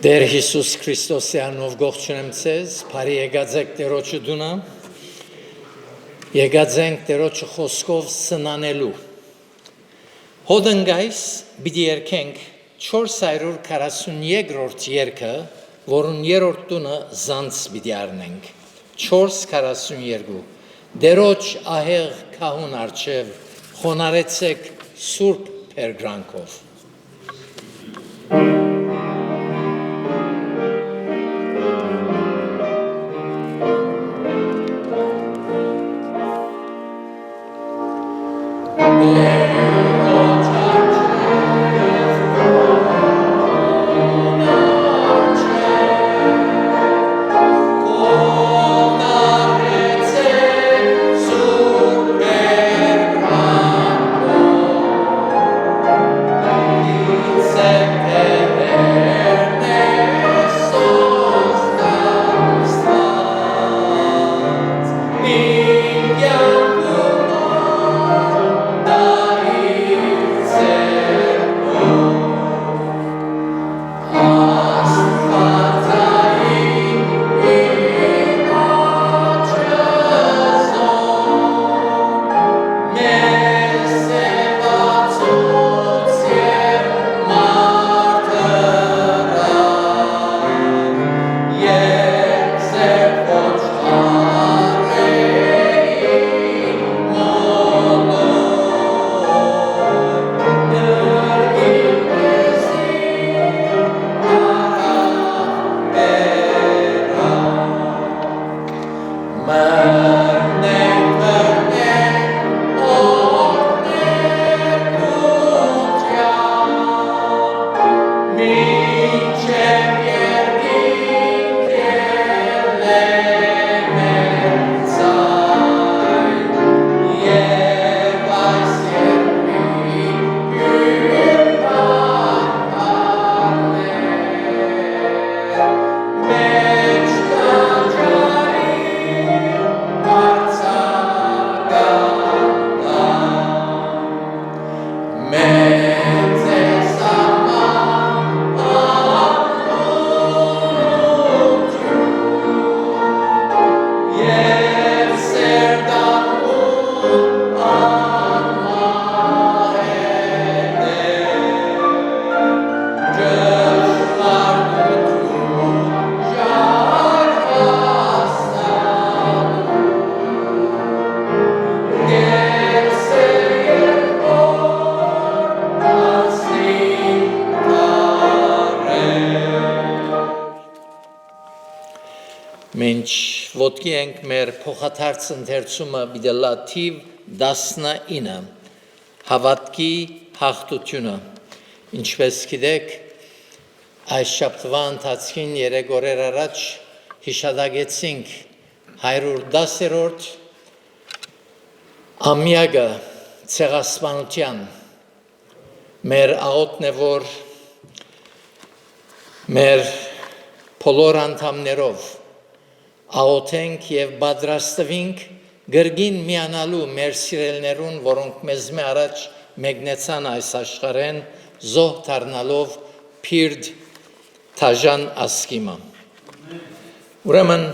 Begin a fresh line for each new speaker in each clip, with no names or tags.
Տեր Հիսուս Քրիստոսի անունով գողջունեմ ձեզ, բարի եկած եք Տերոջը դունը, եկած ենք Տերոջը խոսքով սնանելու։ Հոդնգայս պիտի երգենք 442-րդ երգը, որուն երրորդ տունը զանց պիտի առնենք։ 442 Տերոջ ահեղ քահուն առջև խոնարեցեք սուրբ փերգրանքով։ Մենք ոտքի ենք մեր փոխադարձ ընթերցումը բիդելա թիվ 19 հավատքի հաղթությունը ինչպես գիտեք այս շաբթվա ընթացքին 3 օրեր առաջ հիշադակեցինք 110-րդ ամյակը ցեղասպանության մեր աղոթն է որ մեր բոլոր անդամներով աղոթենք եւ պատրաստվենք գրգին միանալու մեր սիրելներուն, որոնք մեզ առաջ մեկնեցան այս աշխարհեն զոհ դառնալով փիրդ թաժան ասկիմը։ Ուրեմն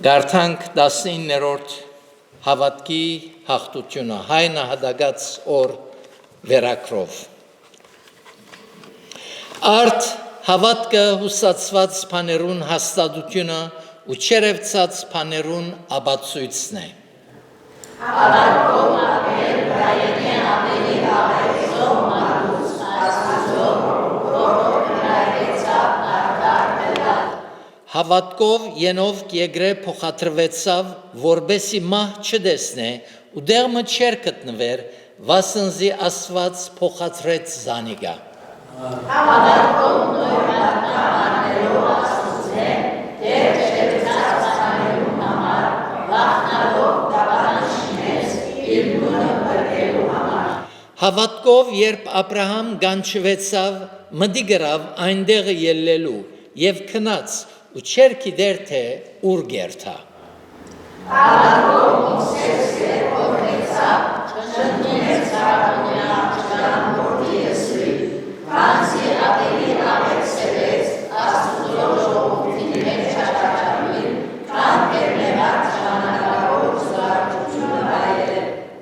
գարտանք 19-րդ հավատքի հաղթությունը հայ նահատակած օր վերակրով։ Արդ հավատքը հուսացված բաներուն հաստատությունը ու չերևցած բաներուն ապացույցն է։
Հավատքով ապրել վրայենի ավելի հավերսով մարդուց աստուծով, որով վրայեցավ արդար
Հավատքով ենով կեգրե փոխադրվեցավ, որբեսի մահ չդեսնե ու դեղմը չեր գտնվեր, վասնզի Աստված փոխադրեց զանիգա։
Հավատքով նոր մարդկաներով աստուծեն, դեր չերծած բաներուն համար, վախնալով դավանշինեց իր նունը բրկելու համար։
Հավատքով երբ Աբրահամ գանչվեցավ, մտի գրավ այնտեղը ելլելու եւ քնած ու չեր գիտեր թե ուր գերթա։
Հավատքով Մովսես երբ օրհնեցավ, չընդունեց հարավանյան աղջկան որդի Եսուի, քանզի ավելի աղերս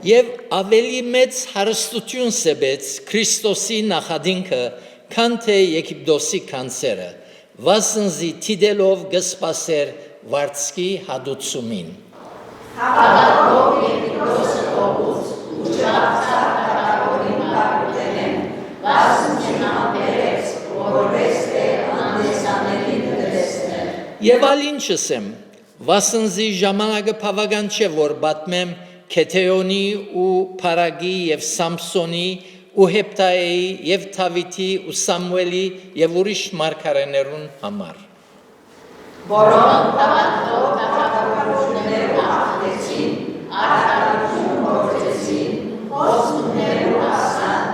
Եվ ավելի մեծ հարստություն սեբեց Քրիստոսի նախադինքը, քան թե Եգիպտոսի կանցերը, վասնզի թիդելով գսպասեր վարձքի հադուցումին։
Հավատով Եգիպտոսը կողուց ու չափցավ կատարորին բարգուտենեն, վասնզի նամբերեց, որպես թե անդեսաներին կտեսներ։
Եվ ալ ինչս եմ, վասնզի ժամանակը բավական չէ, որ պատմեմ Քեթեոնի ու Փարագի եւ Սամսոնի ու Հեպտայի եւ Դավիթի ու Սամուելի եւ ուրիշ մարգարեներուն համար։
Որոնք հավատով կատարողություններով աղտեցին, արդարություն գործեցին, խոստումներով հասան,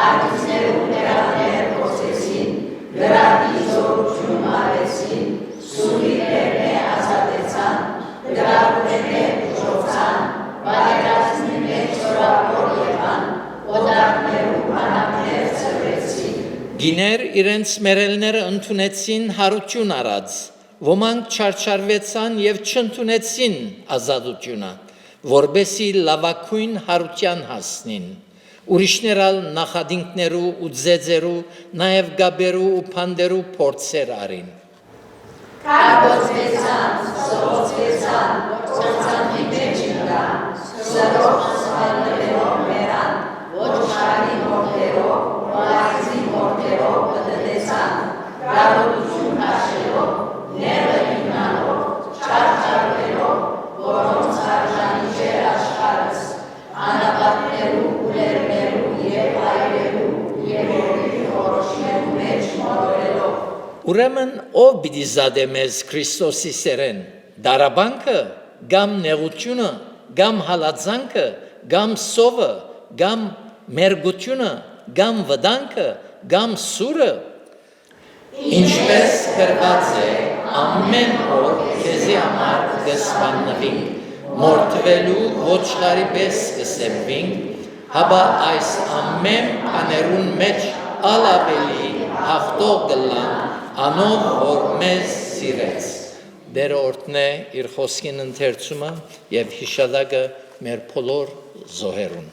արգիցներով ներառներ գործեցին, գրադի զորություն արեցին, սուրիներն ազատեցան, գրադուներն ուժոցան, վարերացնի մեջ որավոր եղան, օդակներու բանակներ ծրվեցին։
Գիներ իրենց մերելները ընդունեցին հարություն արած, ոմանք չարչարվեցան եւ չընդունեցին ազատությունը, որբեսի լավակույն հարության հասնին։ Ուրիշներալ նախադինքներու ու ձեձերու, նաեւ գաբերու ու փանդերու փորձեր արին։
Կարգոցվեցան, սողոցվեցան, ծանծանի մեջ ընկան, սրով ասվալներով մերան, ոչ շարի մորդերով, մալակզի մորդերով կդտեցան, գարոտություն հաշելով, նեղը հիմնալով, չարչարվելով, որոնց արժանի չէր աշխարհս, անապատներու, ուլերներու և այրերու, և որի խորոշներու մեջ մորորելով։
Ուրեմն ով պիտի զադե մեզ Քրիստոսի սերեն, դարաբանքը, կամ նեղությունը, կամ հալածանքը, կամ սովը, կամ մերգությունը, կամ վտանգը, կամ սուրը, ինչպես գրված է, ամեն օր քեզի համար կսպաննվենք, մորթվելու ոչխարի պես կսեպվենք, հաբա այս ամեն բաներուն մեջ ալավելի հաղթող գլանք, անով որ մեզ սիրեց։ Դերը օրտնե իր խոսքին ընթերցումը և հիշադակը մեր բոլոր զոհերուն։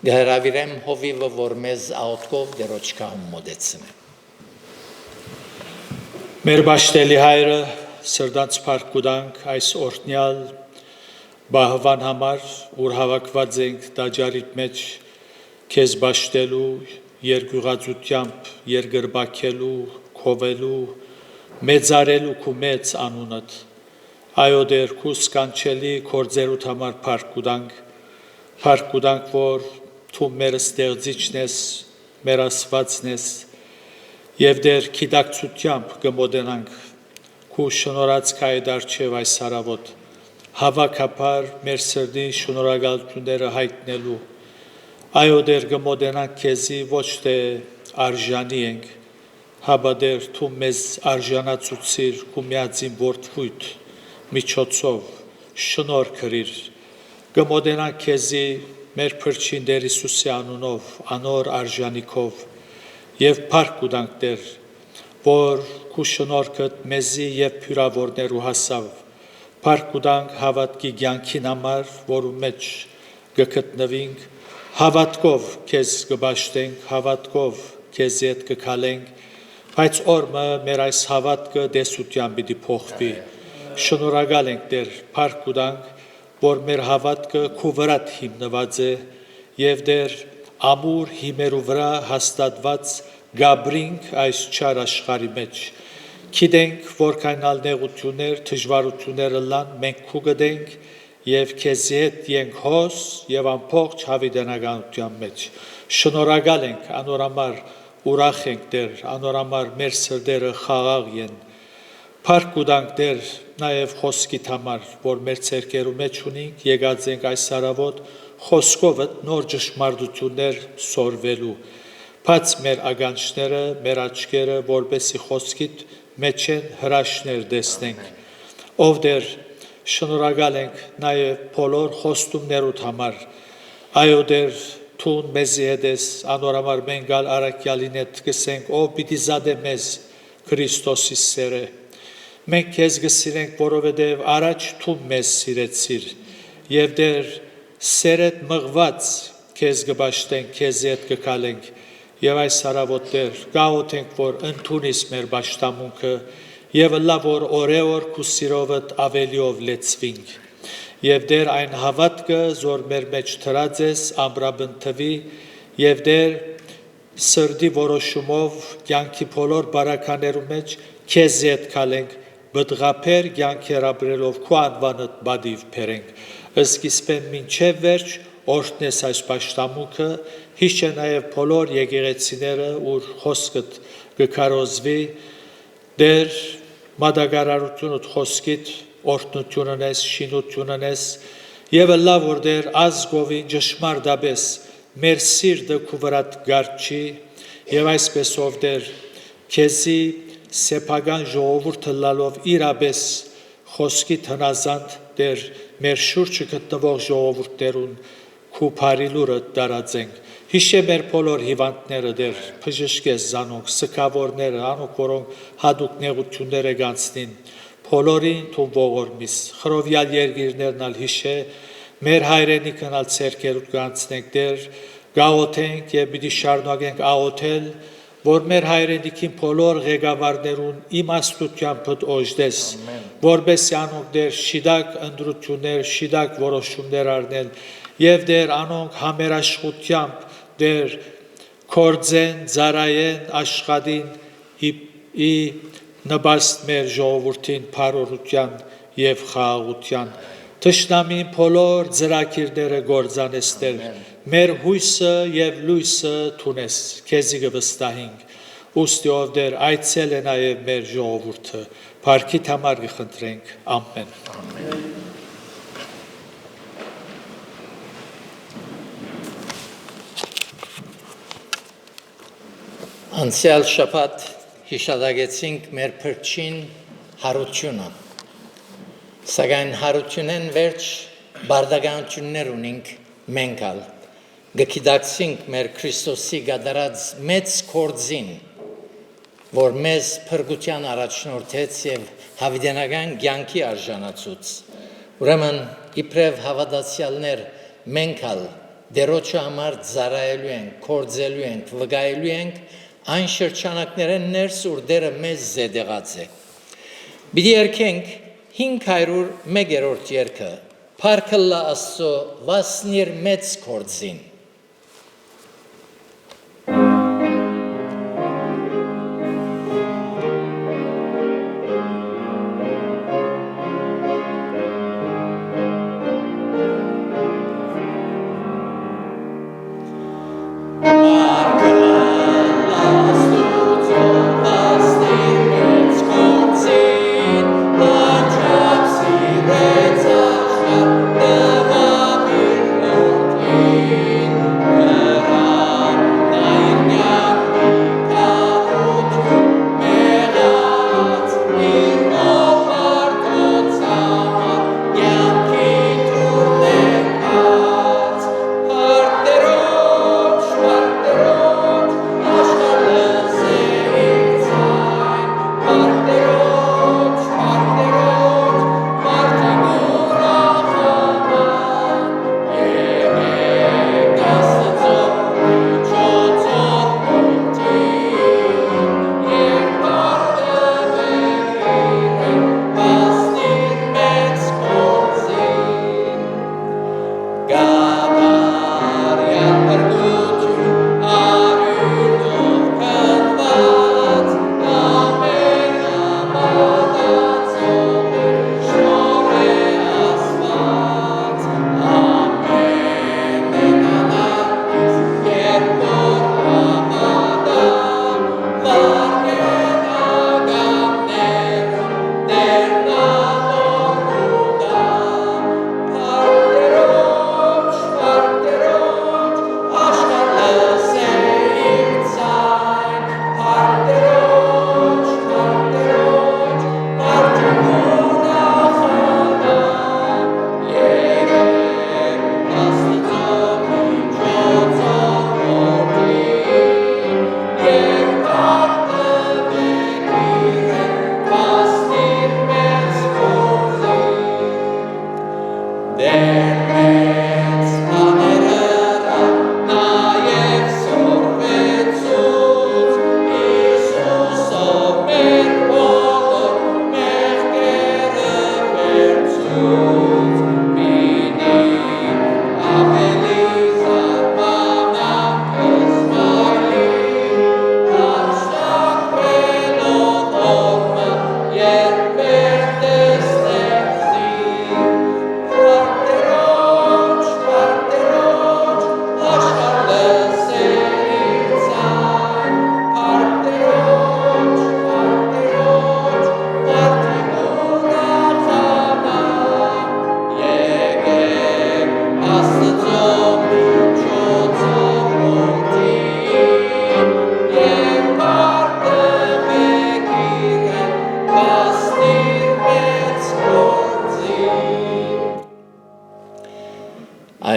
Գհրավիրեմ հովիվը, որ մեզ աղոթքով դերոջ կահում մոտեցնե։
Մեր բաշտելի հայրը սրտանց փառք կուտանք այս օրհնյալ բահվան համար, ուր հավաքված ենք տաճարիդ մեջ քեզ բաշտելու, երկյուղածությամբ երկրբակելու, քովելու, մեծարելու քու մեծ անունդ, այո դեր քու սկանչելի կործերուդ համար փառք կուտանք, որ թու մեր ստեղծիչն ես, մեր ասվածն ես, և դեր գիտակցությամբ կմոտենանք քու շնորհած կայդարջև այս հարավոտ, հավաքապար մեր սրտի շնորհակալությունները հայտնելու, այո դեր կմոտենանք քեզի ոչ թե արժանի ենք, հաբա դեր թու մեզ արժանացուցիր քու միածին որդվույթ միջոցով շնորհ կրիր, կմոտենանք քեզի մեր փրկին Տեր Հիսուսի անունով, անոր արժանիքով և փառք կուտանք Տեր, որ քու շնորհքդ մեզի և փյուրավորներու հասավ, փառք կուտանք հավատքի կյանքին համար, որու մեջ կգտնվենք, հավատքով քեզ կբաշտենք, հավատքով քեզ հետ կքալենք, բայց օրը մեր այս հավատքը դեսության պիտի փոխվի, շնորհակալ ենք Տեր, փառք կուտանք, որ մեր հավատքը քու վրադ հիմնված է և դեր ամուր հիմերու վրա հաստատված գաբրինք այս չար աշխարհի մեջ, գիտենք, որքան ալ նեղություններ, դժվարությունները լան, մենք քու գտենք և քեզի հետ ենք հոս և ամբողջ հավիտենականության մեջ, շնորհակալ ենք անոր համար, ուրախ ենք Տեր, անոր համար մեր սրտերը խաղաղ են, փառք կուտանք Տեր նաև խոսքիդ համար, որ մեր ցերկերու մեջ ունենք, եկած ենք այս հարավոտ խոսքովդ նոր ճշմարտություններ սորվելու, բաց մեր ականջները, մեր աչքերը, որպեսի խոսքիդ մեջ են հրաշներ տեսնենք, ով Տեր շնորհակալ ենք նաև բոլոր խոստումներուդ համար, այո Տեր թուն մեզի հետ ես, անոր համար մենք ալ առաքյալին հետ կսենք, ով պիտի զադե մեզ Քրիստոսի սերը, մենք քեզ կսիրենք, որովհետև առաջ թու մեզ սիրեցիր, և Տեր սերետ մղված քեզ գբաշտենք, քեզ հետ կկալենք եւ այս հարավոտ Տեր գաղութենք, որ ընդունիս մեր պաշտամունքը եւ լավ որ օրեօր քու սիրովդ ավելիով լեցվինք եւ Տեր այն հավատքը զոր մեր մեջ թրած ես ամրաբնթվի եւ Տեր սրդի որոշումով կյանքի բոլոր բարականերու մեջ քեզ հետ կալենք բդղապեր կյանքեր ապրելով քու անվանդ բադիվ բերենք ըսկիսպեն մինչև վերջ օրհնես այս պաշտամունքը հիշե նաև բոլոր եկեղեցիները ուր խոսքդ կքարոզվի Դեր մատակարարությունդ խոսքիդ օրհնությունն ես շինությունն ես եւ լավ որ Դեր ազգովին ճշմարտաբես մեր սիրտը քու վրատ գարչի եւ այսպես ով Դեր քեզի սեփական ժողովուրդը լալով իրապես խոսքի տնազանդ Դեր մեր շուրջը գտնվող ժողովուրդներուն քու բարիլուրը տարածենք հիշե մեր բոլոր հիվանդները Դեր բժշկես զանոնք սքավորները անոնք որոնք հadouk նեղություններ կանցնին բոլորին թու ողորմիս խրովյալ երգիրներն ալ հիշե մեր հայրենիքն ալ ցերկերուտ կանցնենք Դեր գաղութենք եւ պիտի շարունակենք աղոթել որ մեր հայրենիքին բոլոր ղեկավարներուն իմաստությամբ օժտես որբեսի անոնք Դեր շիդակ ընդրություններ շիդակ որոշումներ առնել եւ Դեր անոնք համերաշխությամբ Դեր կորձեն ծարայեն աշխատին ի նպաստ մեր ժողովրդին բարօրության եւ խաղաղության Թշնամին բոլոր ծրագիրները գործանես Տեր մեր հույսը եւ լույսը թունես քեզի կվստահենք ուստի ով Դեր այցել է նաեւ մեր ժողովուրդը Փառքիդ համար կխնդրենք ամեն
Անցյալ շաբաթ հիշադակեցինք մեր փրկին հարությունը Սակայն հարությունեն վերջ բարդականություններ ունենք մենք ալ գիտակցինք մեր Քրիստոսի գդարած մեծ կորձին որ մեզ փրկության առաջնորդեց եւ հավիտենական կյանքի արժանացուց ուրեմն իբրև հավատացյալներ մենք ալ դերոջը համար ծառայելու ենք կորձելու ենք վկայելու ենք այն շրջանակներեն ներս ուր դերը մեզ զեդեղած է Բիդի երկենք 501-րդ երգը Փառքլա Աստծո վասնիր մեծ կորձին
Thank you.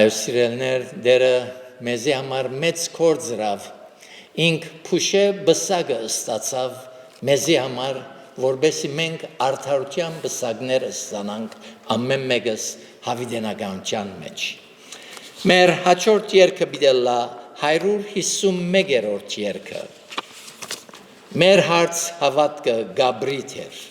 Այո, սիրելներ, դերը մեզի համար մեծ գործ գրավ, ինք փուշե բսակը ստացավ մեզի համար, որբեսի մենք արդարության բսակները ստանանք ամեն մեկս հավիտենականության մեջ։ Մեր հաջորդ երգը բիդելա 151-րդ երգը։ Մեր հարց հավատքը Գաբրիթ էր։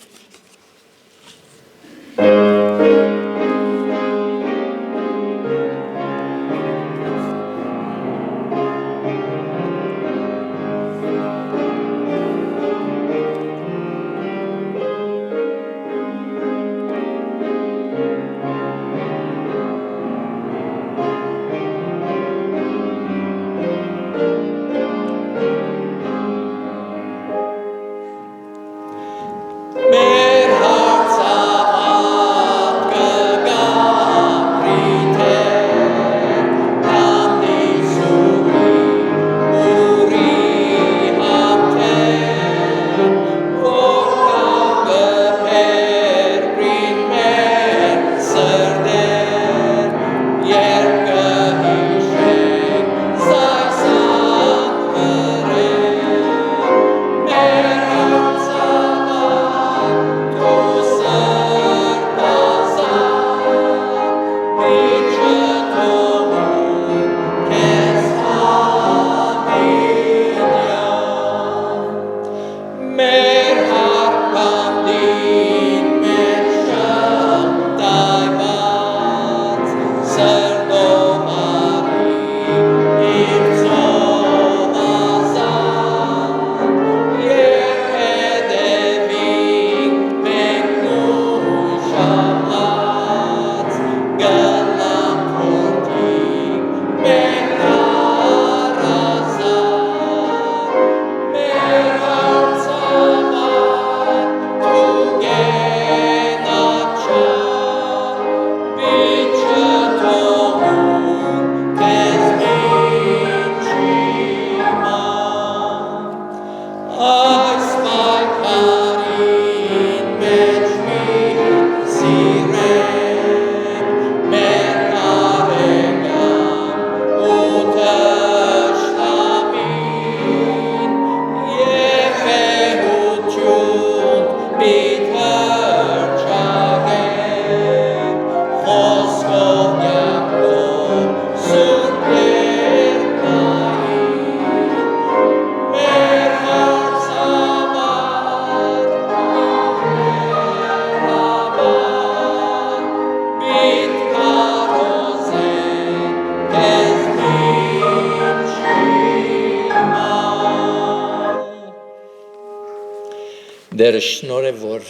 Դերը շնորհ է, որ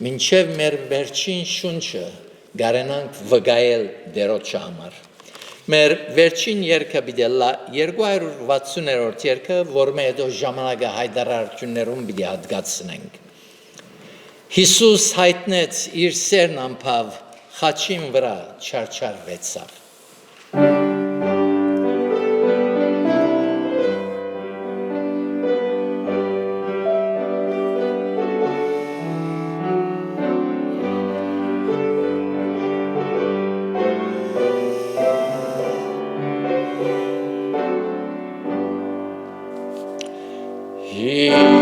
մինչև մեր վերջին շունչը գարենանք վգայել դերոջը համար։ Մեր վերջին երգը բիդելա 260-րդ երգը, որ մեր հետո ժամանակը հայտարարություններում պիտի հատկացնենք։ Հիսուս հայտնեց իր սերն անփավ, խաչին վրա չարչարվեցավ։ Church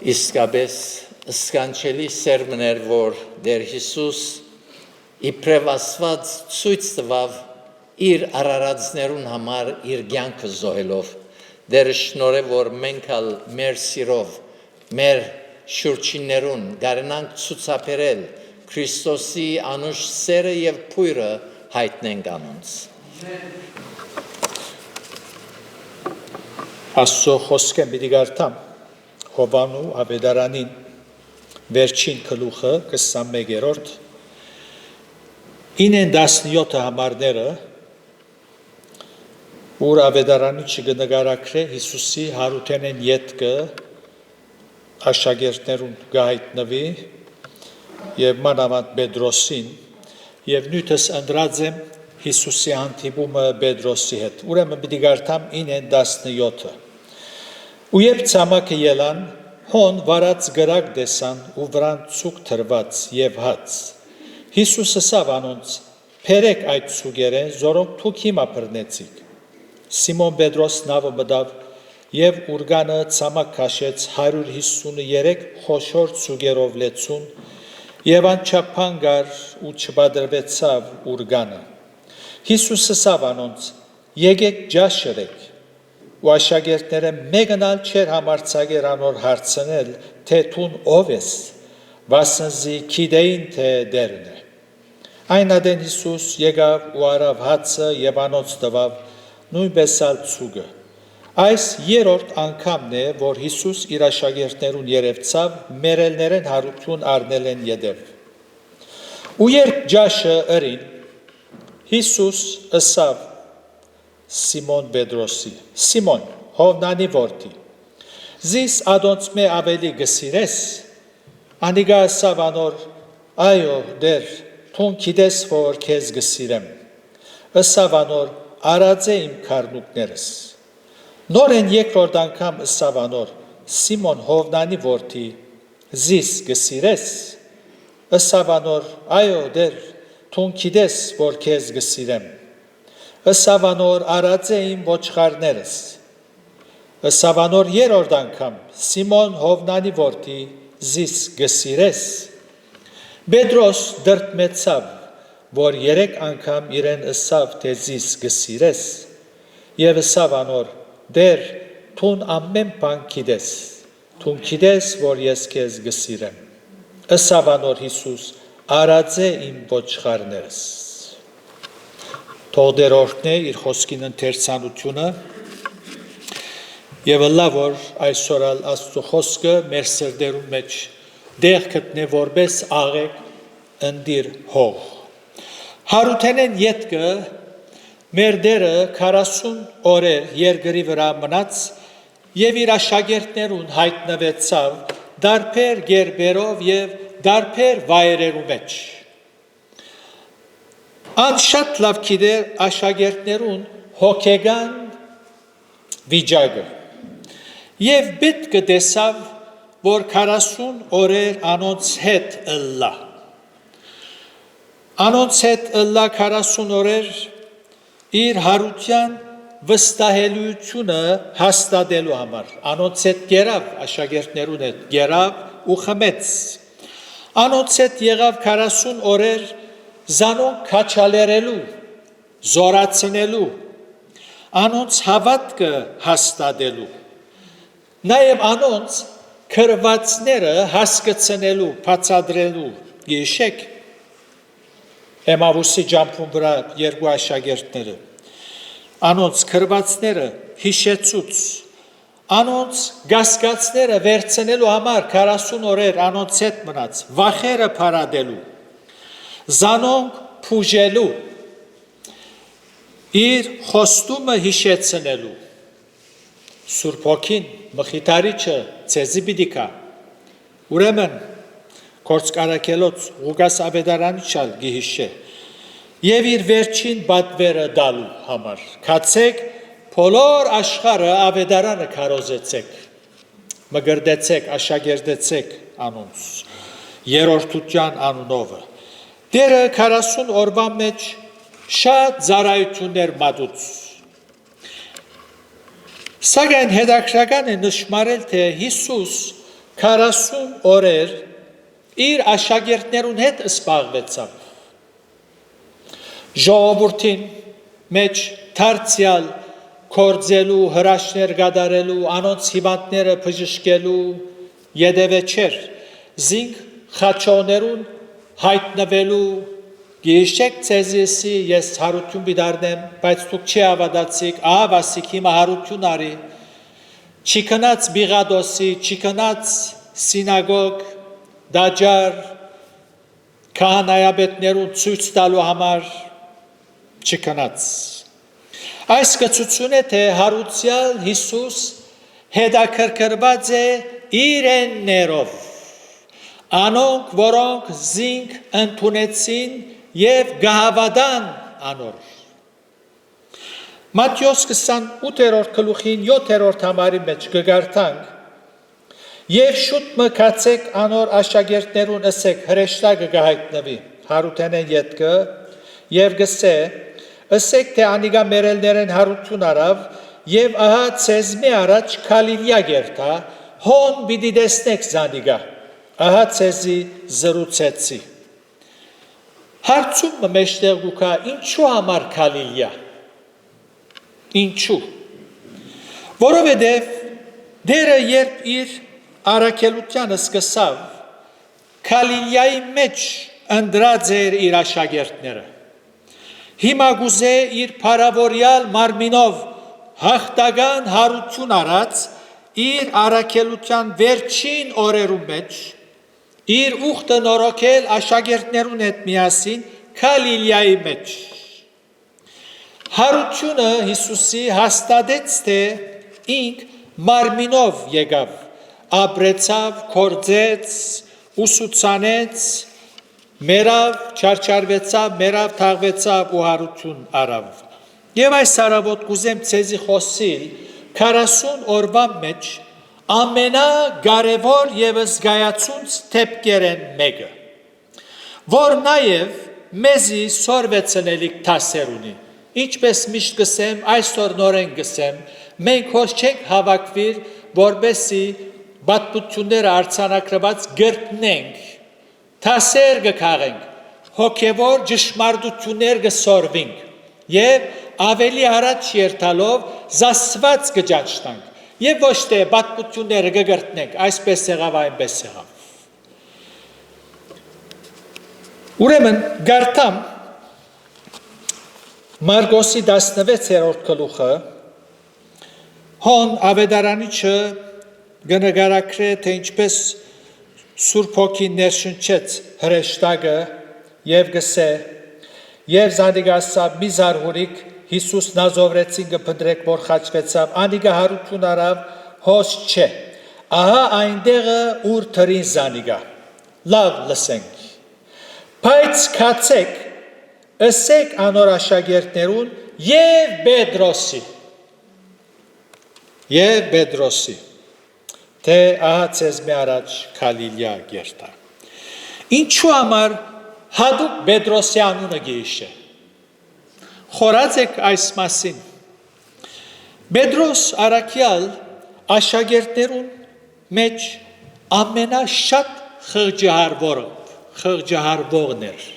Իսկապես սկանչելի սերմն էր, որ Տեր Հիսուս իբրև Աստված ցույց տվավ իր արարածներուն համար իր կյանքը զոհելով։ Դերը շնորհ է, որ մենք ալ մեր սիրով, մեր շուրջիններուն կարենանք ցուցաբերել Քրիստոսի անուշ սերը եւ փույրը հայտնենք անոնց։
Աստծո խոսքը մի դիգարտամ Հովանու Ավետարանին վերջին գլուխը 21-րդ 9-17 համարները որ Ավետարանի չգնկարակրե Հիսուսի հարութենեն ետքը աշակերտներուն գայտնվի եւ մանավանդ Պետրոսին եւ նույնպես ընդրած եմ Հիսուսի հանդիպումը Պետրոսի հետ։ Ուրեմն պիտի գարտամ 9-17-ը։ Ու երբ ցամաքը ելան, հոն վարած գրակ դեսան ու վրան ցուկ թրված եւ հաց։ Հիսուսը ասավ անոնց. «Փերեք այդ ցուկերեն, զորոնք դուք հիմա բռնեցիք»։ Սիմոն Պետրոս նավը մտավ եւ ուրգանը ցամաք քաշեց 153 խոշոր ցուկերով լեցուն եւ անչափան գար ու չբادرվեցավ ուրգանը։ Հիսուսը ասավ անոնց. «Եկեք ջաշրեք»։ Ու աշակերտները մեկնալ չեր համարցակեր անոր հարցնել, թե տուն ով ես, վասնզի գիտեին թե դերն է։ Այն ադեն Հիսուս եկավ ու արավ հացը եւ անոնց տվավ, նույնպես ալ ցուկը։ Այս երրորդ անգամն է, որ Հիսուս իր աշակերտներուն երևցավ, մերելներեն հարություն առնել են յետև։ Ու երբ ջաշը ըրին, Հիսուս ասավ Սիմոն Պետրոսի. «Սիմոն, Հովնանի որդի, զիս ադոնց մե ավելի գսիրես»։ Անիգա ասավ անոր. «Այո, դեր, թուն գիտես, որ քեզ գսիրեմ»։ Ասավ անոր. «Արած է իմ քառնուկներս»։ Նորեն երկրորդ անգամ ասավ անոր. «Սիմոն Հովնանի որդի, զիս գսիրես»։ Ասավ անոր. «Այո, դեր, թուն գիտես, որ քեզ գսիրեմ»։ Ասավ անոր. «Արած է իմ ոչխարներս»։ Ասավ անոր երրորդ անգամ. «Սիմոն Հովնանի որդի, զիս գսիրես»։ Պետրոս դրդմեցավ, որ 3 անգամ իրեն ասավ, թե զիս գսիրես, եւ ասավ անոր. «Դեր, թուն ամեն բան գիտես, թուն գիտես, որ ես քեզ գսիրեմ»։ Ասավ անոր Հիսուս. «Արած է իմ ոչխարներս»։ Թող Տեր օրհնե իր խոսքին ընթերցանությունը եւ լավ որ այսօր Աստծո խոսքը մեր սրտերում մեջ դեղ գտնե որպես աղեկ ընդիր հող։ Հարութենեն ետքը մեր Տերը 40 օրեր երկրի վրա մնաց եւ իր աշակերտներուն հայտնվեցավ դարբեր գերբերով եւ դարբեր վայրերու մեջ։ Անշատ լավ գիտեր աշակերտներուն հոգեգան վիճակը եւ պետք է տեսավ, որ 40 օրեր անոնց հետ ըլլա։ Անոնց հետ ըլլա 40 օրեր իր հարության վստահելիությունը հաստատելու համար։ Անոնց հետ գերավ աշակերտներուն հետ գերավ ու խմեց։ Անոնց հետ եղավ 40 օրեր զանոնք քաչալերելու, զորացնելու, անոնց հավատքը հաստատելու, նաև անոնց քրվածները հասկացնելու, բացատրելու։ Գիշեք Էմավուսի ջամփուն վրա երկու աշակերտները, անոնց քրվածները հիշեցուց, անոնց գասկածները վերցնելու համար 40 օրեր անոնց հետ մնաց, վախերը փարադելու, զանոնք փուժելու, իր խոստումը հիշեցնելու։ Սուրբ Հոգին մխիթարիչը ցեզի պիտի կա։ Ուրեմն Կորցկարակելոց Ղուկաս Ավետարանիչալ գիհիշե եւ իր վերջին բադվերը դալու համար։ Կացեք բոլոր աշխարհը Ավետարանը կարոզեցեք։ Մգրդեցեք, աշակերտեցեք անոնց երրորդության անունովը։ Դերը 40 օրվա մեջ շատ ծառայություններ մատուց։ Սակայն հետաքրքրական է նշмарել, թե Հիսուս 40 օրեր իր աշակերտներուն հետ սպաղվեցավ։ Ժողովրդին մեջ դարձյալ կործելու, հրաշներ գդարելու, անոնց հիվանդները բժշկելու յետևե չէր, զինք խաչոներուն հայտնվելու, գիշեք ցեզիսի ես հարություն բիդարնեմ, բայց դուք չի ավադացիք, ահավասիք հիմա հարություն արի, չի կնած բիղադոսի, չի կնած սինագոգ, դաջար, քահանայապետներուն ցույց տալու համար չի կնած։ Այս կցությունը թե հարուցյալ Հիսուս հետաքրքրված է իրեններով, անոնք, որոնք զինք ընդունեցին և գահավադան անոր։ Մատթեոս 28-րդ գլուխին 7-րդ համարի մեջ կգարտանք և շուտ մկացեք անոր աշակերտներուն ասեք հրեշտակը կհայտնվի հարութենեն ետքը և գսե ասեք թե անիգա մերելներեն հարություն արավ և ահա ցեզմի առաջ Գալիլեա գերտա հոն պիտի տեսնեք զանիգա ահա ցեզի զրուցեցի հարցումը մեջտեղ գուկա ինչու համար Գալիլեա ինչու որովհետև դերը երբ իր առաքելությանը սկսավ Գալիլեայի մեջ ընդրած էր իր աշակերտները Հիմա գուզե իր փարավորյալ մարմինով հաղթական հարություն արած իր առաքելության վերջին օրերու մեջ իր ուխտը նորոգել աշակերտներուն հետ միասին Գալիլեայի մեջ հարությունը Հիսուսի հաստատեց թե ինք մարմինով եկավ ապրեցավ կործեց ուսուցանեց Մերավ չարչարվեցավ, մերավ թաղվեցավ ու հարություն արավ։ Եվ այս արավոտ կուզեմ ցեզի խոսիլ 40 օրվա մեջ ամենագարևոր եւ զգայացունց թեփքերեն մեկը, որ նաեւ մեզի սորվեցնելիք դասեր ունի։ Ինչպես միշտ գսեմ, այսօր նորեն գսեմ, մենք հոս չենք հավաքվիր, որբեսի բացությունները արցանակրված գրտնենք Թասեր գքաղենք, հոգևոր ճշմարտություններ գսորվինք և ավելի առաջ երթալով զասված գճանչտանք և ոչ թե բացությունները գգրտնենք, այսպես եղավ, այնպես եղավ։ Ուրեմն գարտամ Մարգոսի 16-րդ գլուխը հոն ավետարանիչը գնագարակրե թե ինչպես Սուրբ Հոգին ներշնչեց հրեշտակը և գսե և զանիգասավ մի զարհուրիկ Հիսուս նազովրեցին գպնդրեք որ խաչվեցավ անիգա հարություն արավ հոս չէ ահա այնտեղը ուր թրին զանիգա լավ լսենք բայց կացեք ասեք անոր աշակերտներուն և Պետրոսի թե ահա ցեզմի առաջ Գալիլեա գերտա Ինչու համար հատուկ Պետրոսի անունը գիշե Խորած եք այս մասին Պետրոս առաքյալ աշակերտներուն մեջ ամենաշատ խղճահարվողն էր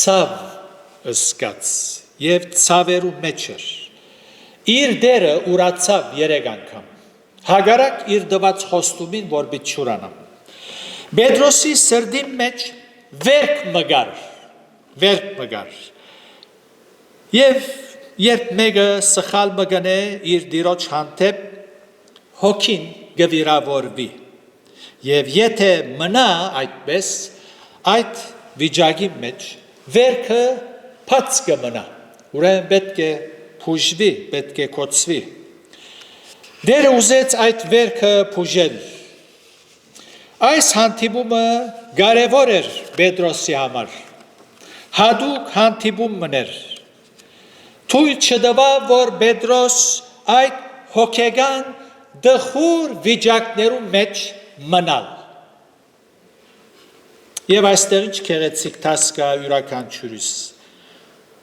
ցավ զգաց եւ ցավերու մեջ էր իր դերը ուրացավ 3 անգամ Հագարակ իր դված խոստումին որ պիտի չուրանամ Պետրոսի սրդի մեջ վերք մգար եւ երբ մեկը սխալ մգնե իր դիրոջ հանդեպ հոգին գվիրավորվի եւ եթե մնա այդպես այդ վիճակի մեջ վերքը փած կմնա ուրեմն պետք է փուժվի պետք է կոծվի Դերը ուզեց այդ վերքը փուժել Այս հանդիպումը կարևոր էր Պետրոսի համար հատուկ հանդիպումն էր Թույլ չտվավ որ Պետրոս այդ հոգեգան դխուր վիճակներու մեջ մնալ Եվ այստեղ ինչ քեղեցիկ տասկա յուրաքանչյուրիս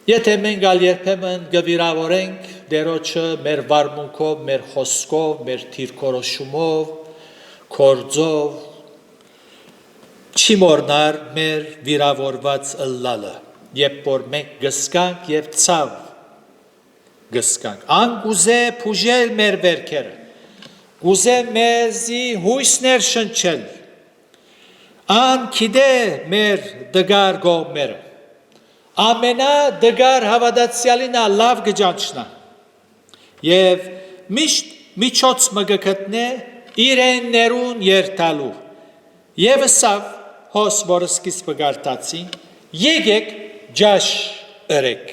Եթե մենք ալ երբեմն գվիրավորենք դերոջը մեր վարմունքով, մեր խոսքով, մեր դիրքորոշումով, կորձով չի մորնար մեր վիրավորված ըլլալը, երբ որ մենք գսկանք և ցավ գսկանք, ան գուզե փուժել մեր վերքերը, գուզե մեզի հույսներ շնչել, ան գիտե մեր դգար գողմերը, ամենա դգար հավատացյալին լավ գճանչնա և միշտ միջոց մը գտնե իրեն ներուն երթալու և սավ հոս որ սկիզբը գարտացին եկեք ջաշ ըրեք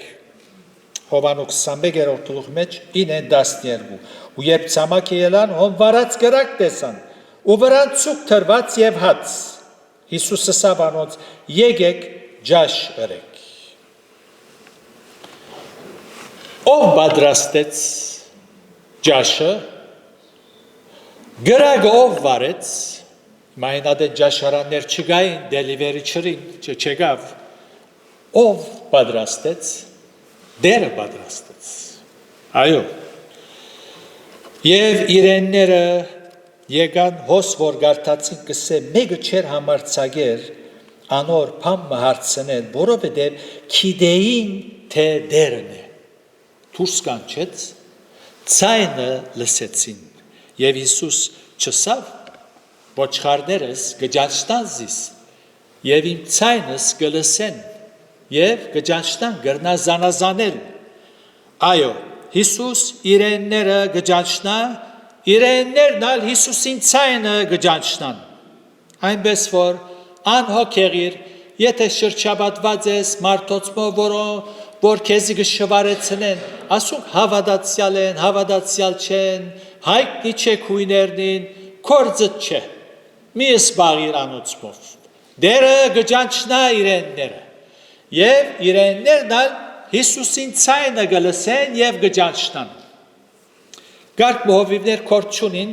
Հովանոք 21-րդ գլուխի մեջ 9:12 ու երբ ցամաք ելան հոն վարած գրակ տեսան ու վրան ցուկ թրված եւ հաց Հիսուսը սավ անոնց եկեք ջաշ ըրեք Ով պատրաստեց ջաշը գրակը ով վարեց Մայնադեն ջաշարաններ չգային դելիվերի չգավ ով պատրաստեց դերը պատրաստեց այո եւ իրենները եկան հոս որ գարտացին կսե մեկը չեր համարցագեր անոր փամը հարցնել որովհետեւ քիդեին թե դերն է դուրս կանչեց ցայնը լսեցին եւ Հիսուս չսավ ոչխարներս գճանչտան զիս եւ իմ ցայնս կլսեն եւ գճանչտան գրնա զանազանել այո Հիսուս իրենները գճանչնա իրեններն ալ Հիսուսին ցայնը գճանչնան այնպես որ անհոգեղիր եթե շրջապատված ես մարդոցմով որ քեզի գշվարեցնեն ասում հավատացյալ են հավատացյալ չեն հայտնի չէ քույներնին կորձը չէ մի սպաղիր անոցմով դերը գճանչնա իրենները եւ իրեններն ալ Հիսուսին ցայնը գլսեն եւ գճանչնան Գարկ մոհովիվներ կորչունին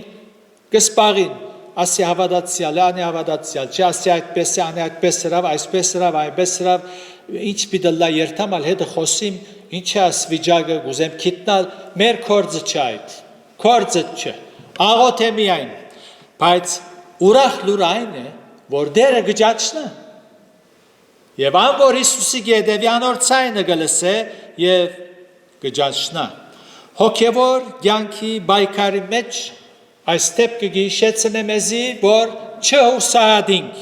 գսպաղին ասի հավատացյալ անի հավատացյալ չէ ասի այդպես է անի այդպես հրավ այսպես հրավ այնպես հրավ ինչ պիտելլա երթամալ հետը խոսիմ ինչ է ասվիջագը գուզեմ քիտնալ մեր կորձը չէ այդ կորձը չէ աղոթ է միայն բայց ուրախ լուր այն է որ դերը գճանչնա եւ ան որ Հիսուսի գեդեվի անոր ցայնը գլսե եւ գճանչնա հոգեվոր կյանքի բայկարի մեջ այս տեպքը գիշեցնե մեզի որ չհուսադինք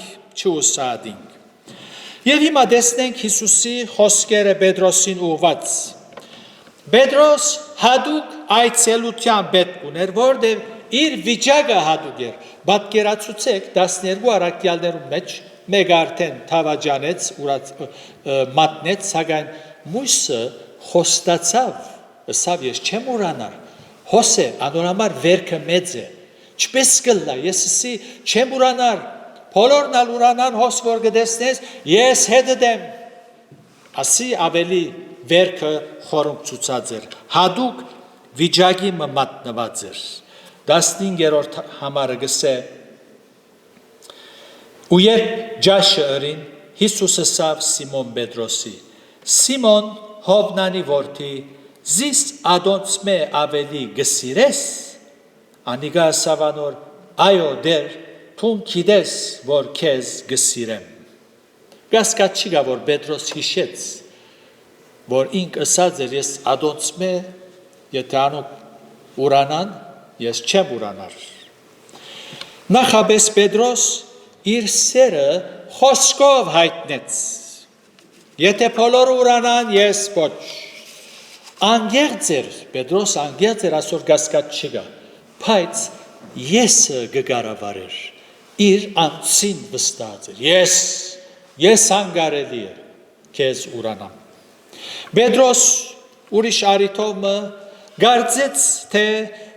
Եվ հիմա տեսնենք Հիսուսի խոսքերը Պետրոսին ուղված։ Պետրոս հատուկ այցելության պետք ուներ, որտեղ իր վիճակը հատուկ էր։ Պատկերացուցեք 12 առաքյալներու մեջ մեկը արդեն թավաջանեց, մատնեց, սակայն մույսը խոստացավ, ասավ ես չեմ ուրանար։ Հոսե անորամար վերքը մեծ է։ Չպես կլա, ես ասի չեմ ուրանար։ Բոլորն ալ ուրանան հոս որ գտեսնես, ես հետդ եմ, ասի ավելի վերքը խորում ծուցած էր, հադուկ վիճակի մատնված էր, 15-րդ համարը գսե, ու երբ ջաշը ըրին, Հիսուսը սավ Սիմոն Պետրոսի, Սիմոն հովնանի որդի, զիս ադոնցմե ավելի գսիրես, անիգա ասավանոր, այո դեր, Թուն կիդես, որ քեզ գսիրեմ։ Գասկած չի գա, որ Պետրոս հիշեց, որ ինք ըսած էր, ես ադոնցմե, եթե անուք ուրանան, ես չեմ ուրանար։ Նախապես Պետրոս իր սերը խոսքով հայտնեց, եթե բոլորը ուրանան, ես ոչ։ Անգեղծ էր, Պետրոս անգեղծ էր, ասոր գասկած չի գա, բայց եսը գգարավար էր, իր անցին վստահած էր, ես անգարելի է, քեզ ուրանամ։ Պետրոս ուրիշ արիթովը գարձեց, թե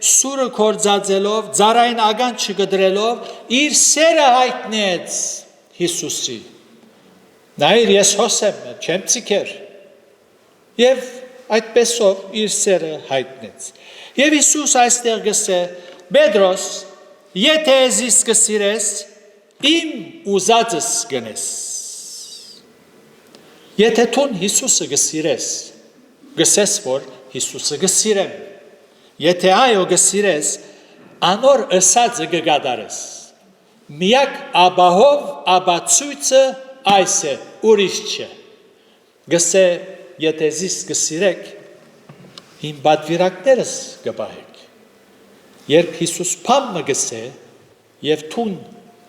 սուրը կործածելով, ծարային ագան չգդրելով, իր սերը հայտնեց Հիսուսի։ Նայր ես հոսեմ, չեմ ծիքեր։ Եվ այդպեսով իր սերը հայտնեց։ Եվ Հիսուս այստեղ գսե, Պետրոս, եթե զիս կսիրես, իմ ուզածս գնես։ Եթե թուն Հիսուսը գսիրես, գսես որ Հիսուսը գսիրեմ։ Եթե այո գսիրես, անոր ըսածը գգադարես։ միակ աբահով աբացույցը այս է, ուրիշ չէ։ Գսե, եթե զիս գսիրեք, իմ բադվիրակներս գբահեք։ Երբ Հիսուս պամը գսե, և թուն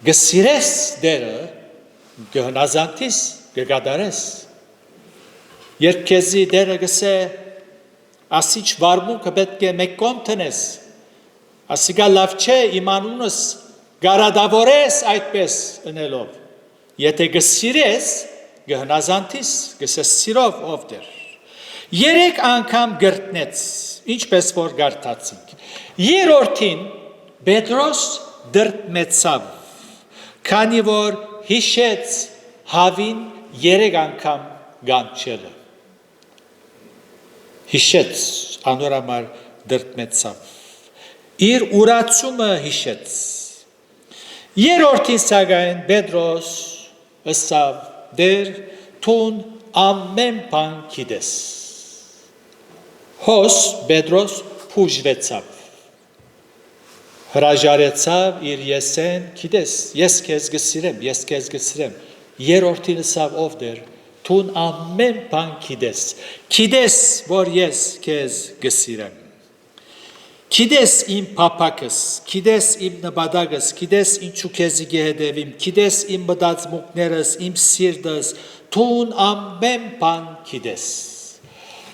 գսիրես դերը, գհնազանտիս, գգադարես։ Երբ քեզի դերը գսե, ասիչ վարմունքը պետք է մեկ կողմ տնես, ասիկա լավ չէ իմ անունս գարադավորես այդպես ընելով, եթե գսիրես, գհնազանտիս, գսես սիրով ով դեր։ 3 անգամ գրտնեց, ինչպես որ գարտացինք։ Երորդին Պետրոս դրտմեցավ, քանի որ հիշեց հավին 3 անգամ գանչելը։ Հիշեց, անոր համար դրտմեցավ։ Իր ուրացումը հիշեց։ Երորդին սակայն Պետրոս ըսավ դեր թուն ամեն բան գիտես։ Հոս Պետրոս փուժվեցավ։ Հրաժարեցավ իր եսեն, գիտես, ես քեզ գսիրեմ։ Երորդին ըսավ ով դեր, թուն ամեն բան գիտես, որ ես քեզ գսիրեմ։ Գիտես իմ փափակս, գիտես իմ նպատակս, գիտես ինչու քեզի գեհդևիմ, գիտես իմ մտածմունքներս, իմ սիրտս, թուն ամեն բան գիտես։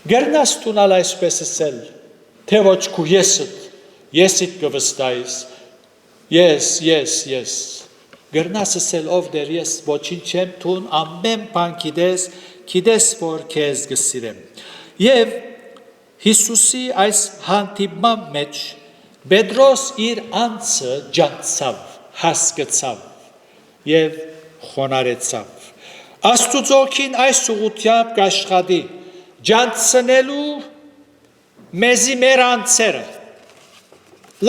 Գերնաս տունալ այսպես ասել, թե ոչ քու եսիդ կվստայիս, ես, գերնաս ասել ով դեր ես ոչինչ չեմ, թուն ամեն բան գիտես, որ քեզ գսիրեմ։ Եվ Հիսուսի այս հանդիպման մեջ Պետրոս իր անձը ջանցավ, հասկացավ և խոնարհեցավ։ Աստուծոքին այս ուղղությամբ կաշխատի ջանցնելու մեզի մեր անձերը։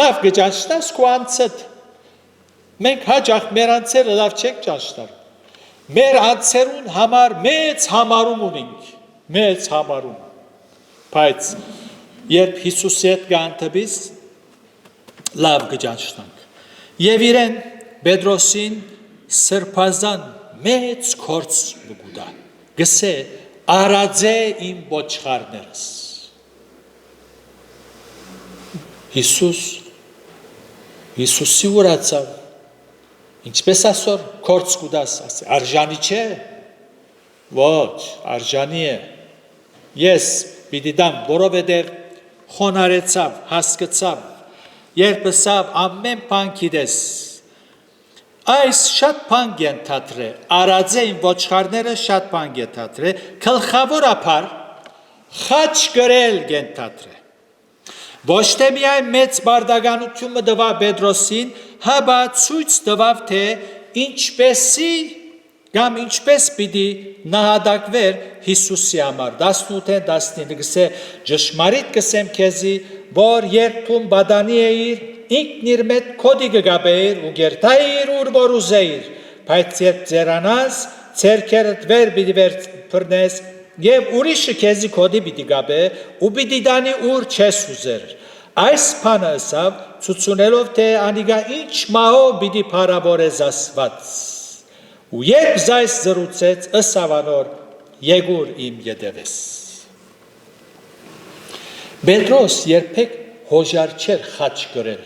Լավ կջանցնաս քո անձդ։ Մենք հաճախ մեր անձերը լավ չենք ջանցնար։ Մեր անձերուն համար մեծ համարում ունենք, մեծ համարում։ Բայց երբ Հիսուսի հետ գանտվիս լավ կջանցնանք։ Եվ իրեն Պետրոսին սրբազան մեծ կորց բգուդա։ Գսե արածե իմ ոչխարներս։ Հիսուսի ուրացավ։ Ինչպես ասոր կորց կուդաս, արժանի չէ։ Ոչ, արժանի է։ Ես պիտի դամ, որովհետև խոնարհեցավ, հասկացավ, երբ ասավ ամեն բան գիտես։ Այս շատ բան ենթադրե, արածե իմ ոչխարները շատ բան ենթադրե, գլխավորապես խաչ գրել ենթադրե։ Ոչ թե միայն մեծ բարդականությունը տվավ Պետրոսին, հաբա ցույց տվավ թե ինչպես պիտի նահատակվեր Հիսուսի համար։ 18-19 գսե ճշմարիտ կսեմ քեզի, որ երբ դու բադանի էիր, ինքն իր մեծ կոդի կգաբեիր ու գերտայիր ուր որ ուզեիր, բայց երբ ձերանաս, ցերքերդ վեր պիտի բռնես եւ ուրիշը քեզի կոդի պիտի գաբե ու պիտի դանի ուր չես ուզեր։ Այս բանը ասավ ցուցունելով թե անիգա ինչ մահով պիտի փարավորես Աստված։ Ու երբ զայս զրուցեց ըսավ անոր եկուր իմ ետևես։ Պետրոս երբեք հոժար չէր խաչ գրել։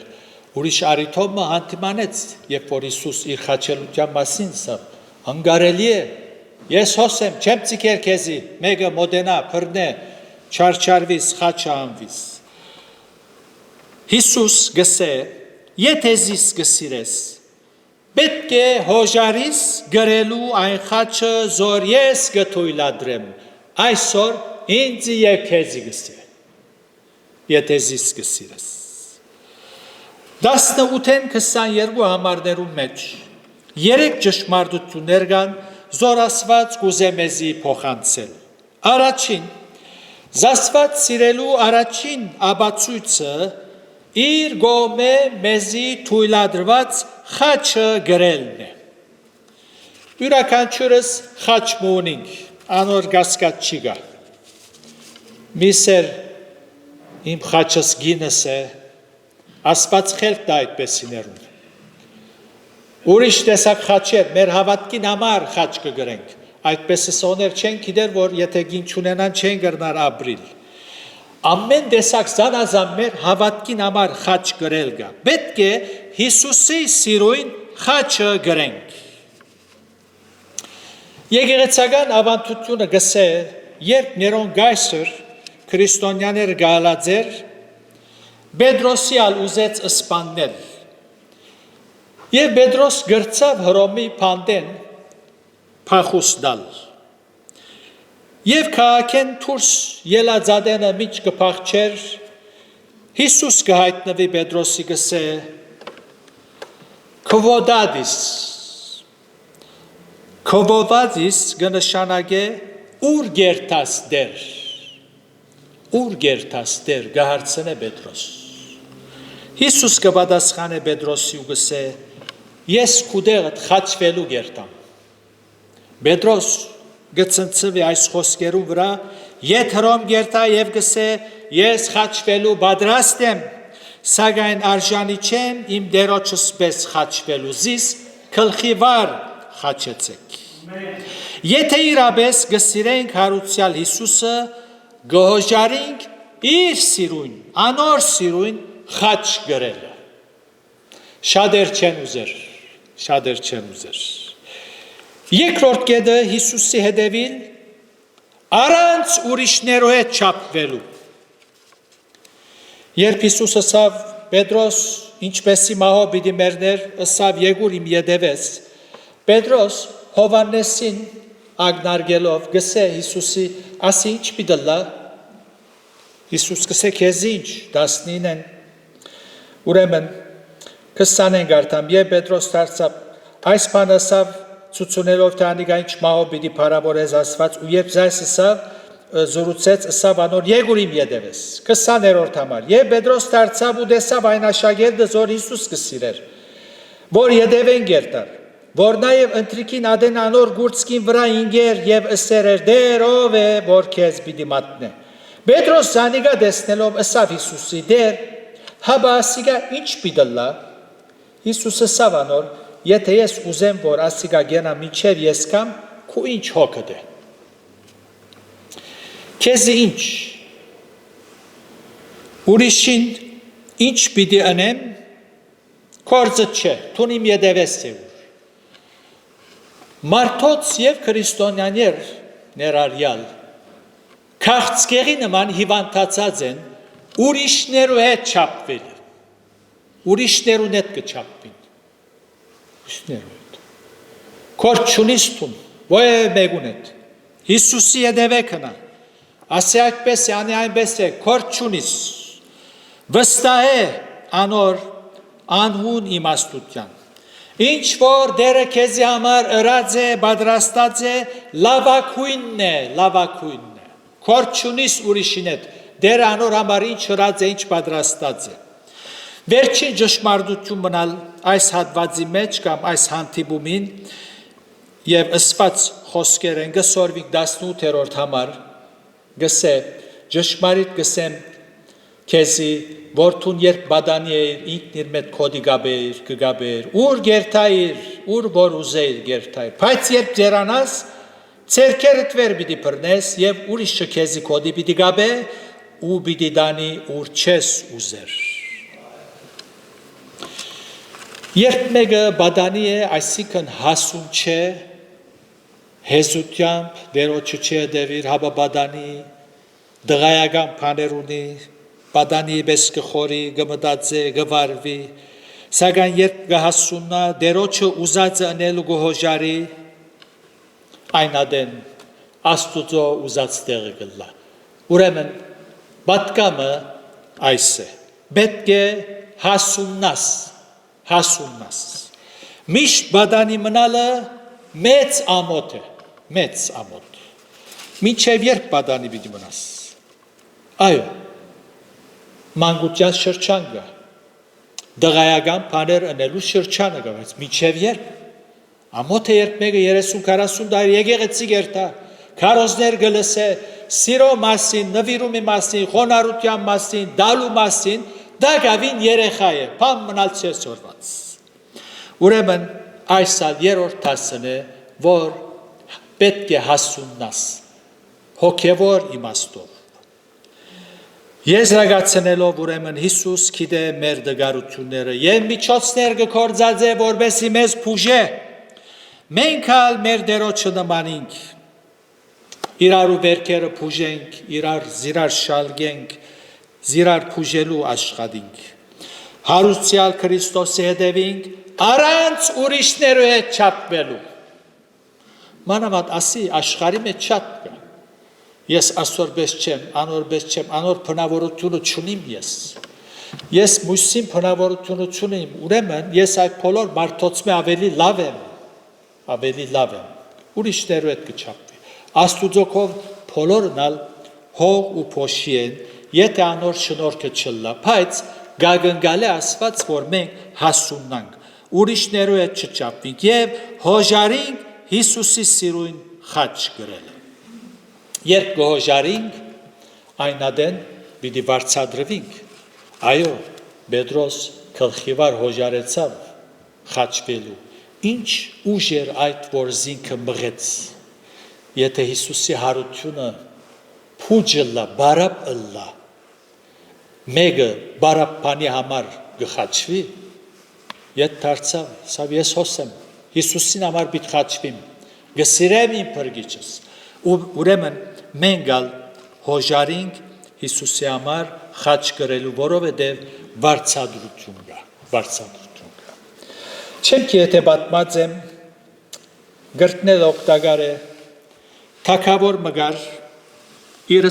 Ուրիշ արիթոմը հանդիմանեց, երբ որ Հիսուս իր խաչելության մասին ասավ, անգարելի է, ես հոսեմ, չեմ ցիկեր քեզի, մեկը մոդենա, բռնե, չարչարվիս, խաչը անվիս։ Հիսուս գսե, եթե զիս գսիրես, պետք է հոժարիս գրելու այն խաչը զոր ես գթույլադրեմ, այսօր ինձ և քեզի գսե, եթե զիս գսիրես։ 18-22 համարներում մեջ 3 ճշմարտություններ կան, զոր Աստված կուզե մեզի փոխանցել։ Առաջին, Աստված սիրելու առաջին ապացույցը իր գոմե մեզի թույլադրված խաչը գրելն է։ Յուրաքանչյուրս խաչ մունինք, անոր գասկած չի գա։ Միսեր իմ խաչս գինս է, Աստված խելք դա այդպեսիներուն։ Ուրիշ տեսակ խաչեր, մեր հավատքին համար խաչ կգրենք, այդպես սոներ չեն գիտեր, որ եթե գին չունենան չեն գրնար ապրիլ։ Ամեն տեսակ զանազան մեր հավատքին համար խաչ գրել գա։ Պետք է Հիսուսի սիրույն խաչը գրենք։ Եկեղեցական ավանդությունը գսե, երբ Ներոն գայսր քրիստոնյաները գալածեր, Պետրոսի ալ ուզեց սպանել։ Եվ Պետրոս գրծավ Հռոմի փանդեն փախուս դալ։ Եվ քաղաքեն դուրս ելածադենը միջ կփախչեր, Հիսուս կհայտնվի Պետրոսի գսե, Քովոդադիս կնշանակե ուր գերտաս դեր, ուր գերտաս դեր գահարցնե Պետրոս։ Հիսուս կպատասխանե Պետրոսի ու գսե, ես քուդեղդ խաչվելու գերտամ։ Պետրոս գծնցվի այս խոսքերու վրա, եթ հրոմ գերտա և գսե, ես խաչվելու պատրաստ եմ, սակայն արժանի չեմ իմ դերոջս պես խաչվելու, զիս գլխի վար խաչեցեք։ Եթե իրապես գսիրենք հարուցյալ Հիսուսը, գհոժարինք իր սիրույն, անոր սիրույն խաչ գրելը։ Շատեր չեն ուզեր։ Երկրորդ կետը Հիսուսի հետևին առանց ուրիշներու հետ չափվելու։ Երբ Հիսուս ասավ Պետրոս, ինչպեսի մահով պիտի մեռներ, ասավ եկուր իմ ետևես։ Պետրոս Հովհաննեսին ագնարգելով գսե Հիսուսի, ասի ինչ պիտի լա։ Հիսուս գսե քեզ ինչ, 19-ն։ Ուրեմն 20-ն գարտամ, եւ Պետրոս դարձավ, այս բանը ասավ ցուցունելով թե անիկա ինչ մահով պիտի փարավորես Աստված, ու երբ զայս ասավ, զորուցեց ասավ անոր եկուր իմ ետևես 20-րդ համար եւ Պետրոս դարձավ ու տեսավ այն աշակերտը որ Հիսուս կսիրեր որ ետևեն գերտար որ նաեւ ընտրիկին ադեն անոր գուրցքին վրա ինգեր եւ ըսերեր դեր ով է որ քեզ պիտի մատնե Պետրոս զանիկա տեսնելով ասավ Հիսուսի դեր հաբա ասիկա ինչ պիտի լա Հիսուսը ասավ անոր եթե ես ուզեմ որ ասիկա գենա միջև ես կամ քու ինչ հոգդ է Քեզ ինչ ուրիշին ինչ պիտի անեմ կորձը չէ թունիմ ետևես է մարդոց եւ քրիստոնյաներ ներառյալ քաղցկեղի նման հիվանդացած են ուրիշներու հետ չափվել ուրիշներուն հետ կչափվին ուրիշներու հետ կորչունից տուն ոյ մեգուն հետ Հիսուսի ետևեկնա Ասի այդպես է, անի այնպես է, կորչունիս, վստահ է անոր անհուն իմաստության։ Ինչ որ դերը քեզի համար ըրած է, պատրաստած է, լավակույնն է, կորչունիս ուրիշին հետ, դերը անոր համար ինչ ըրած է, ինչ պատրաստած է։ Վերջին ճշմարտություն մնալ այս հատվածի մեջ կամ այս հանդիպումին եւ ըսված խոսքեր են գսորվիկ 18-րդ համար գսե ճշմարիտ գսեմ քեզի որթուն երբ բադանի է ինքն իր մետ կոդի գաբեր ուր գերտայր ուր որ ուզեիր գերտայր բայց երբ ձերանաս ցերքերդ վեր պիտի բռնես եւ ուրիշը քեզի կոդի պիտի գաբե ու պիտի դանի ուր չես ուզեր երբ մեկը բադանի է այսինքն հասուն չէ հեզությամբ դերոջը չէ դևիր հաբա բադանի դղայական բաներ ունի բադանի պես կխորի գմտածե գվարվի սակայն երբ գահասուննա դերոջը ուզածը անելու գոհոժարի այնադեն աստուծո ուզած տեղը գլա ուրեմն պատկամը այս է պետք է հասուննաս միշտ բադանի մնալը մեծ ամոթ է մեծ ամոթ մինչև երբ բադանի պիտի մնաս այո մանկության շրջան կա դղայական բաներ անելու շրջանը կա բայց մինչև երբ ամոթ է երբ մեկը 30-40 տարի եկեղեցի գերտա քարոզներ գլսե սիրո մասին նվիրումի մասին խոնարհության մասին դալու մասին դա գավին երեխա է բան մնալ չես օրված ուրեմն այսալ երրորդ դասն է, որ պետք է հասուննաս հոգևոր իմաստով։ Եզրակացնելով ուրեմն Հիսուս գիտե մեր դժգարությունները եւ միջոցներ կգործածե որբեսի մեզ բուժե։ Մենք ալ մեր դերոջը նմանինք, իրար ու վերքերը բուժենք, զիրար շալգենք, զիրար բուժելու աշխատենք։ Հարուսյալ Քրիստոսի հետևինք, առանց ուրիշներու հետ չափվելու։ Մանավանդ ասի աշխարհի մեջ շատ կա։ Ես ասորբես չեմ, անորբես չեմ, անոր բնավորությունը չունիմ ես։ Ես մուսին բնավորությունը չունիմ, ուրեմն ես այդ բոլոր մարդոց մե ավելի լավ եմ, ուրիշներու հետ կչափվի։ Աստուծոքով բոլորն ալ հող ու փոշի են, եթե անոր շնորհքը չլա, բայց գագնգալ է ասված, որ մենք հասուննանք, ուրիշներու հետ չչափվենք եւ հոժարինք Հիսուսի սիրուն խաչ գրելը։ Երբ կհոժարինք, այնադեն պիտի վարձատրվենք։ Այո, Պետրոս գլխիվար հոժարեցավ խաչվելու։ Ինչ ուժ էր այդ, որ զինքը մղեց։ Եթե Հիսուսի հարությունը փուջլա, բարապ ըլլա, մեկը բարապանի համար գխաչվի, ետ դարձավ, սավ ես հոսեմ, Հիսուսին համար պիտի խաչվիմ, գսիրեմ իմ փրկիչս։ Ուրեմն մենք ալ հոժարինք Հիսուսի համար խաչ կրելու, որովհետև վարձատրություն կա։ Չեմ ki եթե պատմած եմ, գրտնել օգտակար է, թագավոր մգար, իր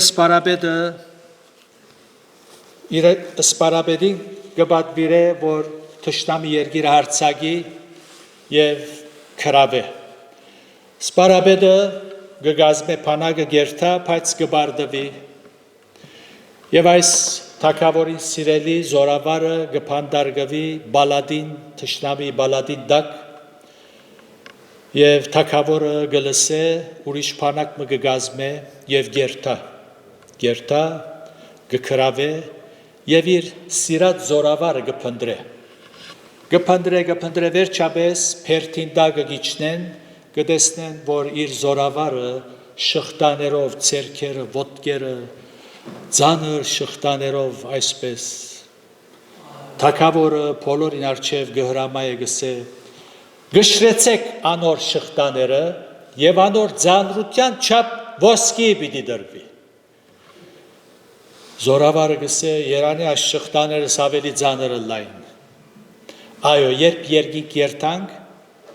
սպարաբեդին կպատվիրե, որ թշնամի երկիրը հարցակի և քրավե։ Սպարաբեդը գգազմե փանակը գերթա, բայց կբարդվի։ Եվ այս թագավորին սիրելի զորավարը գփանդարգվի բալադին, թշնամի բալադին դակ, եւ թագավորը գլսե ուրիշ փանակ մը գգազմե եւ գերթա գքրավե եւ իր սիրած զորավարը գփնդրե վերջապես փերթին դակը գիչնեն, կտեսնեն, որ իր զորավարը շղթաներով, ցերքերը, ոտքերը, ծանր շղթաներով այսպես թագավորը բոլորին առջև գհրամայ գսե գշրեցեք անոր շղթաները եւ անոր ծանրության չափ ոսկի պիտի դրվի։ Զորավարը գսե Երանի այս շղթաներս ավելի ծանրը լայն։ Այո, երբ երկինք երթանք,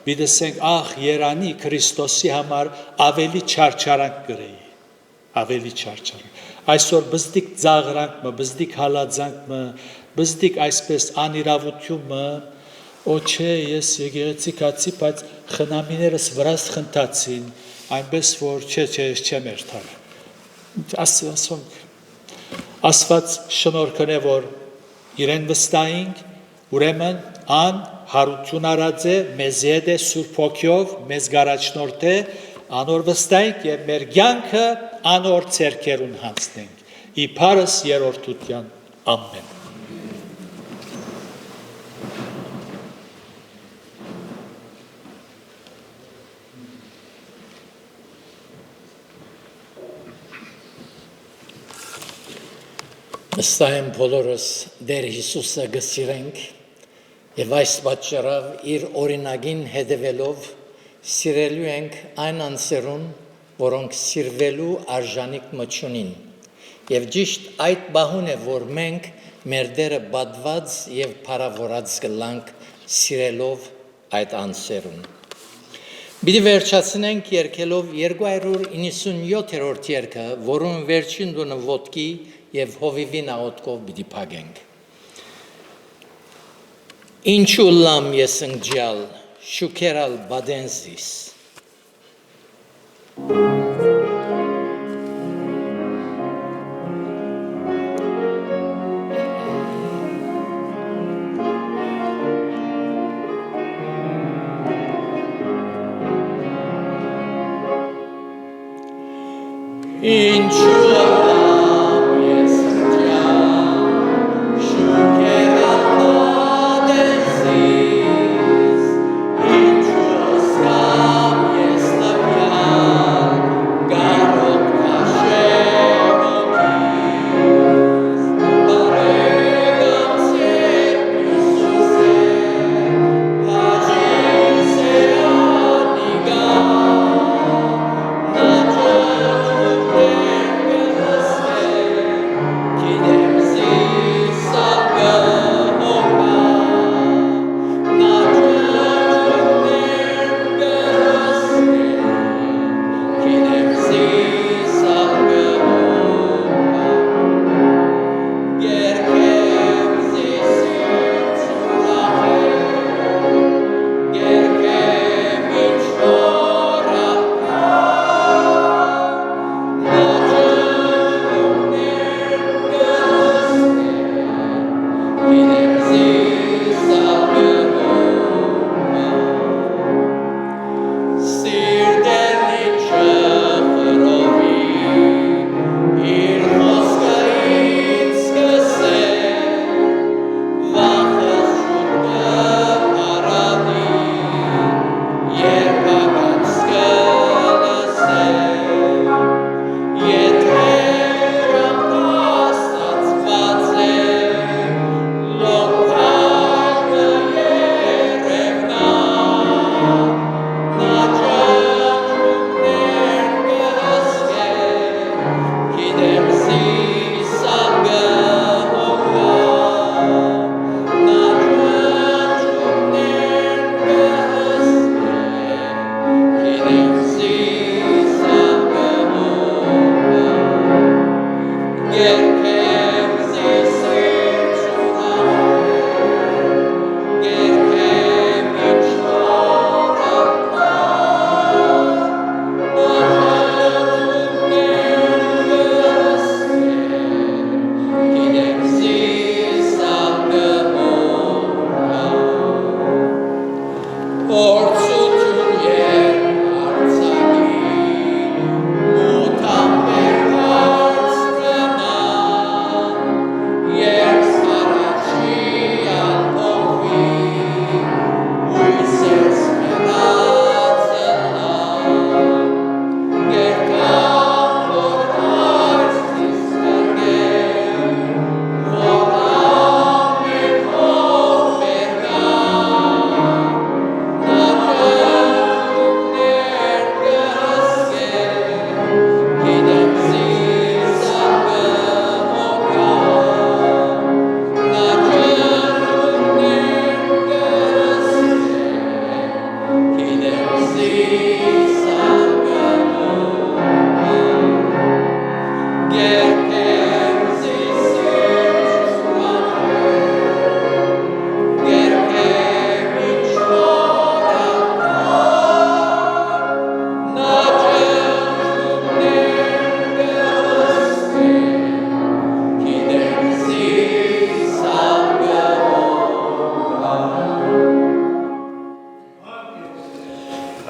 պիտեսենք ախ Երանի Քրիստոսի համար ավելի չարչարանք գրեի, ավելի չարչարանք։ Այսօր բզդիկ ծաղրանք մը, բզդիկ հալածանք մը, բզդիկ այսպես անիրավություն մը, օ չէ, ես եկեղեցի կացի, բայց խնամիներս վրաս խնդացին, այնպես որ չէ, ես չեմ երթար։ Ասված շնորհքն է, որ իրեն վստահենք, ուրեմն ան հարություն արած է, մեզ հետ է Սուրբ Հոգիով, մեզ գարաչնորդ է, անոր վստահենք եւ մեր կյանքը անոր ցերկերուն հանցնենք։ Իբարս երրորդության ամեն։
Վստահ եմ բոլորս Տեր Հիսուսը գսիրենք եւ այս պատճառով իր օրինագին հետևելով սիրելու ենք այն անձերուն, որոնք սիրվելու արժանիք մոչունին։ Եվ ճիշտ այդ բահուն է, որ մենք մեր Տերը բադված եւ փառավորած կլանք սիրելով այդ անձերուն։ Բիդի վերջացնենք երկելով 297-րդ երգը, որում վերջին դունը ոտքի եւ հովիվի նաղոտքով բիդի փագենք։ Ինչու լամ ես ընջյալ, շուքերալ բադենզիս։ Ինչու լամ ես ընջյալ, շուքերալ բադենզիս, ինչու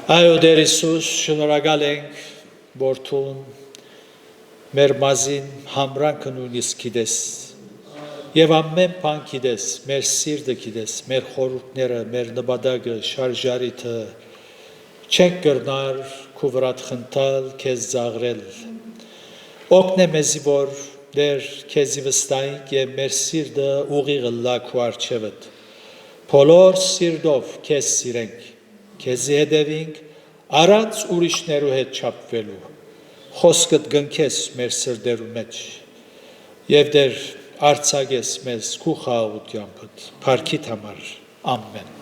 Այո Տեր Հիսուս, շնորհակալ ենք, որ դու մեր մազին համրանքը նույնիսկ գիտես եւ ամեն բան գիտես, մեր սիրտը գիտես, մեր խորհուրդները, մեր նպատակը, շարժարիթը չենք կրնար քու վրատ խնդալ, քեզ ծաղրել։ Օգնե մեզի, որ Տեր քեզի վստահենք եւ մեր սիրտը ուղիղ լա քու առջևդ։ Բոլոր սիրտով քեզ սիրենք, քեզի հետևենք, առանց ուրիշներու հետ չափվելու, խոսքդ գնքես մեր սրտերու մեջ, եւ Տեր արձակես մեզ քու խաղաղությանդ, փառքիդ համար, ամեն։